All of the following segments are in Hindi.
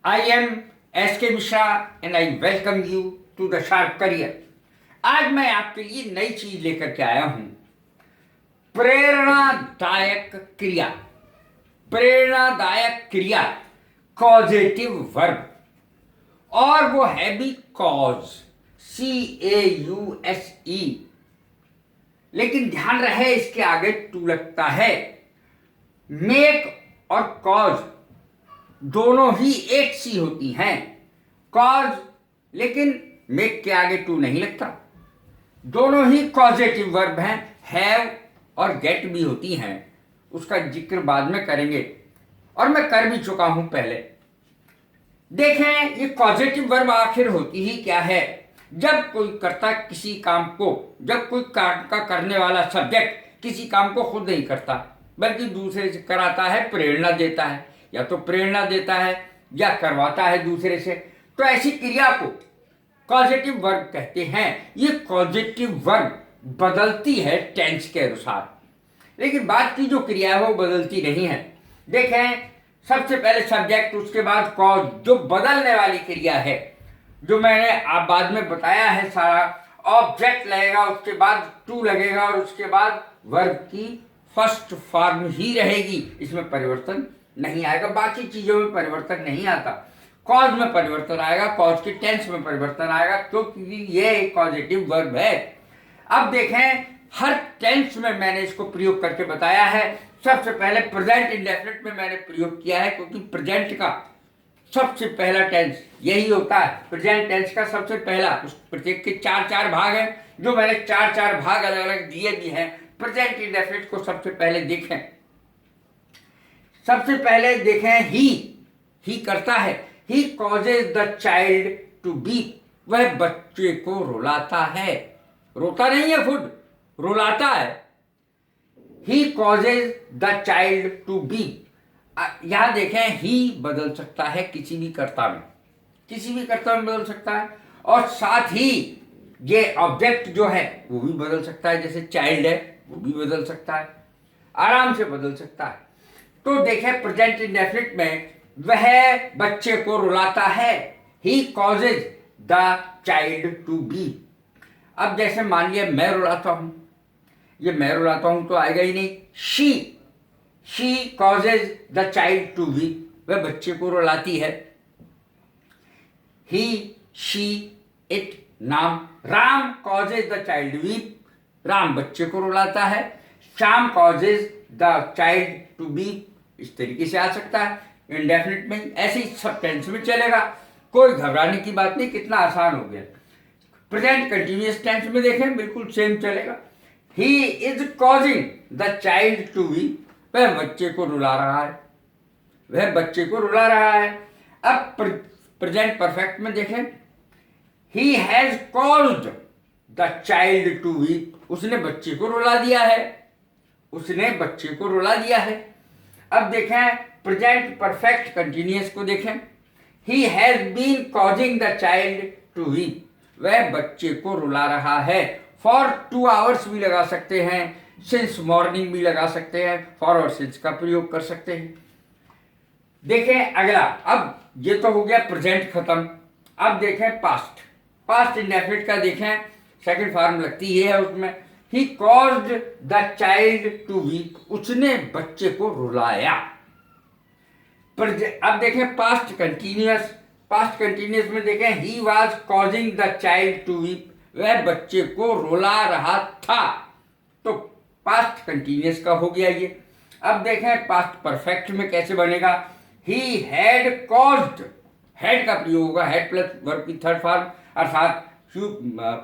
I am SK Mishra and I welcome you to the Sharp Career। आज मैं आपके लिए नई चीज लेकर के आया हूं, प्रेरणादायक क्रिया। प्रेरणादायक क्रिया कॉजेटिव वर्ब, और वो है भी कॉज, CAUSE। लेकिन ध्यान रहे इसके आगे टू लगता है। मेक और कॉज दोनों ही एक सी होती हैं, कॉज, लेकिन मेक के आगे टू नहीं लगता। दोनों ही कॉजेटिव वर्ब हैं, हैव और गेट भी होती हैं, उसका जिक्र बाद में करेंगे और मैं कर भी चुका हूं पहले। देखें ये कॉजेटिव वर्ब आखिर होती ही क्या है। जब कोई कर्ता किसी काम को, जब कोई काम का करने वाला सब्जेक्ट किसी काम को खुद नहीं करता बल्कि दूसरे से कराता है, प्रेरणा देता है, या तो प्रेरणा देता है या करवाता है दूसरे से, तो ऐसी क्रिया को कॉजेटिव वर्ब कहते हैं। ये कॉजेटिव वर्ब बदलती है टेंस के अनुसार, लेकिन बात की जो क्रिया है वो बदलती नहीं है। देखें, सबसे पहले सब्जेक्ट, उसके बाद कॉज, जो बदलने वाली क्रिया है, जो मैंने आप बाद में बताया है सारा। ऑब्जेक्ट लगेगा, उसके बाद टू लगेगा और उसके बाद वर्ब की फर्स्ट फॉर्म ही रहेगी, इसमें परिवर्तन नहीं आएगा। बाकी चीजों में परिवर्तन नहीं आता, कॉज में परिवर्तन आएगा, कॉज के टेंस में परिवर्तन आएगा, क्योंकि ये एक कॉजेटिव वर्ब है। अब देखें, हर टेंस में मैंने इसको प्रयोग करके बताया है। सबसे पहले प्रेजेंट इंडेफिनिट में मैंने प्रयोग किया है, क्योंकि प्रेजेंट का सबसे पहला टेंस यही होता है। प्रेजेंट टेंस का सबसे पहला, उस प्रत्येक के चार भाग हैं, जो मैंने चार भाग अलग अलग दिए भी हैं। प्रेजेंट इंडेफिनिट को सबसे पहले देखें। सबसे पहले देखें, ही करता है, he causes the child to weep, वह बच्चे को रुलाता है। रोता नहीं है खुद, रुलाता है। He causes the child to weep. यहां देखें, ही बदल सकता है किसी भी कर्ता में, किसी भी कर्ता में बदल सकता है, और साथ ही ये ऑब्जेक्ट जो है वो भी बदल सकता है। जैसे चाइल्ड है वो भी बदल सकता है, आराम से बदल सकता है। तो देखें, प्रेजेंट इंडेफिनिट में वह बच्चे को रुलाता है, he causes the child to weep. अब जैसे मान लिया मैं रुलाता हूं, ये मैं रुलाता हूं तो आएगा ही नहीं। She causes the child to weep, वह बच्चे को रुलाती है। ही, शी, इट, नाम। Ram causes the child weep, Ram बच्चे को रुलाता है। Shyam causes the child to weep, इस तरीके से आ सकता है इंडेफिनिट में। ऐसे ही सब टेंस में चलेगा, कोई घबराने की बात नहीं, कितना आसान हो गया। प्रेजेंट कंटिन्यूअस टेंस में देखें, बिल्कुल सेम चलेगा। He is causing the child to weep, वह बच्चे को रुला रहा है, वह बच्चे को रुला रहा है। अब प्रेजेंट परफेक्ट में देखें, he has caused the child to weep, उसने बच्चे को रुला दिया है, उसने बच्चे को रुला दिया है। अब देखें प्रेजेंट परफेक्ट कंटिन्यूअस को देखें, he has been causing the child to weep, वह बच्चे को रुला रहा है। फॉर 2 आवर्स भी लगा सकते हैं, सिंस मॉर्निंग भी लगा सकते हैं, फॉर और सिंस का प्रयोग कर सकते हैं। देखें अगला, अब ये तो हो गया प्रेजेंट खत्म। अब देखें पास्ट, पास्ट इंडेफिनिट का देखें, सेकंड फॉर्म लगती है उसमें, he caused the child to weep, उसने बच्चे को रुलाया। अब देखें पास्ट कंटिन्यूअस, पास्ट कंटिन्यूअस में देखें, he was causing the child to weep, वह बच्चे को रुला रहा था, तो पास्ट कंटिन्यूअस का हो गया ये। अब देखें पास्ट परफेक्ट में कैसे बनेगा, ही हैड कॉज्ड, हैड का प्रयोग होगा, हैड प्लस वर्ब की थर्ड फॉर्म, अर्थात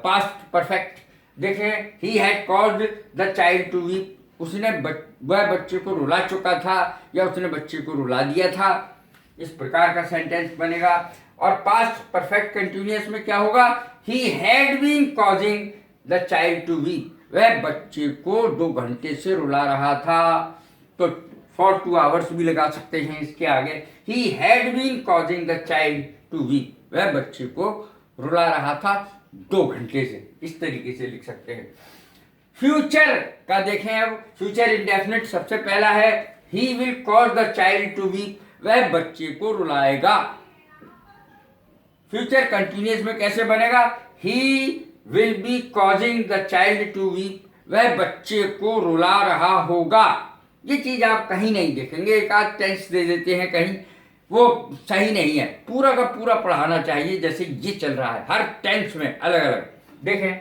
पास्ट परफेक्ट। देखें, he had caused the child to weep, उसने वह बच्चे को रुला चुका था या उसने बच्चे को रुला दिया था, इस प्रकार का सेंटेंस बनेगा। और पास्ट परफेक्ट कंटिन्यूअस में क्या होगा, he had been causing the child to weep, वह बच्चे को 2 घंटे से रुला रहा था, तो फॉर 2 आवर्स भी लगा सकते हैं इसके आगे। He had been causing the child to weep, वह बच्चे को रुला रहा था 2 घंटे से, इस तरीके से लिख सकते हैं। फ्यूचर का देखें, अब फ्यूचर इंडेफिनिट सबसे पहला है, he will cause the child to weep, वह बच्चे को रुलाएगा। फ्यूचर कंटिन्यूअस में कैसे बनेगा? He will be causing the child to weep, वह बच्चे को रुला रहा होगा। ये चीज आप कहीं नहीं देखेंगे, एक आध टेंस दे देते हैं कहीं, वो सही नहीं है। पूरा का पूरा पढ़ाना चाहिए जैसे ये चल रहा है, हर टेंस में अलग अलग। देखें,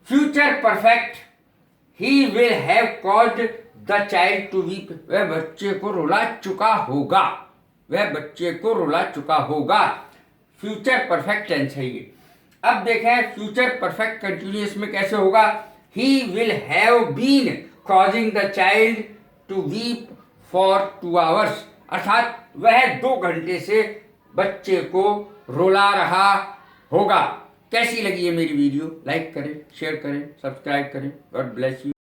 future perfect, he will have caused the child to weep, वह बच्चे को रुला चुका होगा, वह बच्चे को रुला चुका होगा। फ्यूचर परफेक्ट टेंस है ये। अब देखें फ्यूचर परफेक्ट कंटिन्यूअस में कैसे होगा? He will have been causing the child to weep for 2 hours, अर्थात वह 2 घंटे से बच्चे को रुला रहा होगा। कैसी लगी है मेरी वीडियो? लाइक करें, शेयर करें, सब्सक्राइब करें। God bless you.